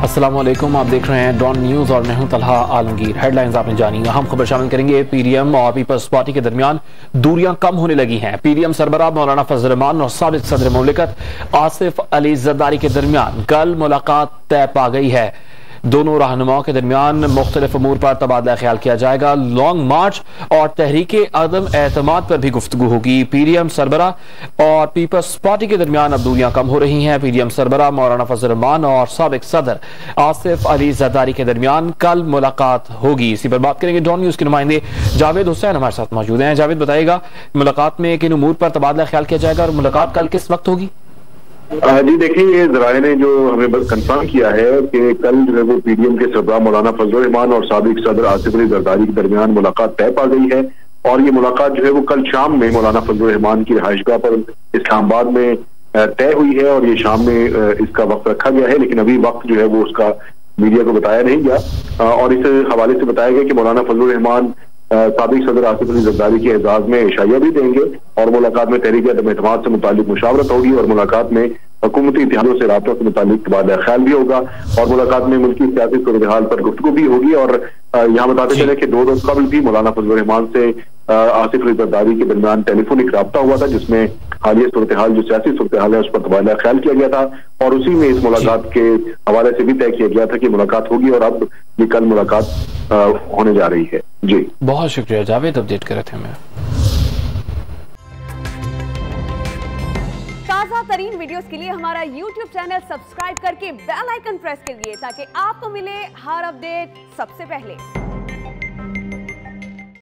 अस्सलाम वालेकुम, आप देख रहे हैं डॉन न्यूज़ और मैं हूं तलहा आलमगीर। हेडलाइंस आपने जानी। अहम खबर शामिल करेंगे। पीडीएम और पीपल्स पार्टी के दरमियान दूरियां कम होने लगी हैं। पीडीएम सरबराह मौलाना फजल रहमान और साबिक सदर मुमलिकत आसिफ अली जरदारी के दरमियान कल मुलाकात तय पा गई है। दोनों रहनुमाओं के दरमियान मुख्तलिफ अमूर पर तबादला ख्याल किया जाएगा। लॉन्ग मार्च और तहरीके अदम एतमाद पर भी गुफ्तगू होगी। पीडीएम सरबराह और पीपल्स पार्टी के दरमियान अब दूरियां कम हो रही हैं। पीडीएम सरबराह मौलाना फजल रहमान और साबिक सदर आसिफ अली जरदारी के दरमियान कल मुलाकात होगी। इसी पर बात करेंगे। डॉन न्यूज़ के नुमाइंदे जावेद हुसैन हमारे साथ मौजूद हैं। जावेद, बताइएगा मुलाकात में किन अमूर पर तबादला ख्याल किया जाएगा और मुलाकात कल किस वक्त होगी? जी देखिए, ये जराये ने जो हमें बस कंफर्म किया है कि कल जो है वो पीडीएम के सरबराह मौलाना फजल रहमान और साबिक सदर आसिफ अली जरदारी के दरमियान मुलाकात तय पा गई है। और ये मुलाकात जो है वो कल शाम में मौलाना फजल रहमान की रिहाइशगाह पर इस्लामाबाद में तय हुई है और ये शाम में इसका वक्त रखा गया है, लेकिन अभी वक्त जो है वो उसका मीडिया को बताया नहीं गया। और इस हवाले से बताया गया कि मौलाना फजल रहमान साबिक सदर आसिफ अली जरदारी के एजाज में इशाया भी देंगे और मुलाकात में तहरीक अदम एतमाद से मुतालिक मुशावरत होगी और मुलाकात में हुकूमती इत्तेहादों से राब्तों से मुतालिक तबादला ख्याल भी होगा और मुलाकात में मुल्की सियासी सूरत-ए-हाल पर गुफ्तगू भी होगी। और यहाँ बताते चले कि 2 रोज कबल भी मौलाना फजल रहमान से आसिफ अली जरदारी के दरमियान टेलीफोनिक राब्ता हुआ था, जिसमें हालिया सूरत-ए-हाल जो सियासी सूरत-ए-हाल है उस पर तबादला ख्याल किया गया था और उसी में इस मुलाकात के हवाले से भी तय किया गया था कि मुलाकात होगी और अब ये कल मुलाकात होने जा रही है। जी बहुत शुक्रिया जावेद, अपडेट कर रहे थे हमें। ताज़ा तरीन वीडियोस के लिए हमारा YouTube चैनल सब्सक्राइब करके बेल आइकन प्रेस करिए ताकि आपको मिले हर अपडेट सबसे पहले।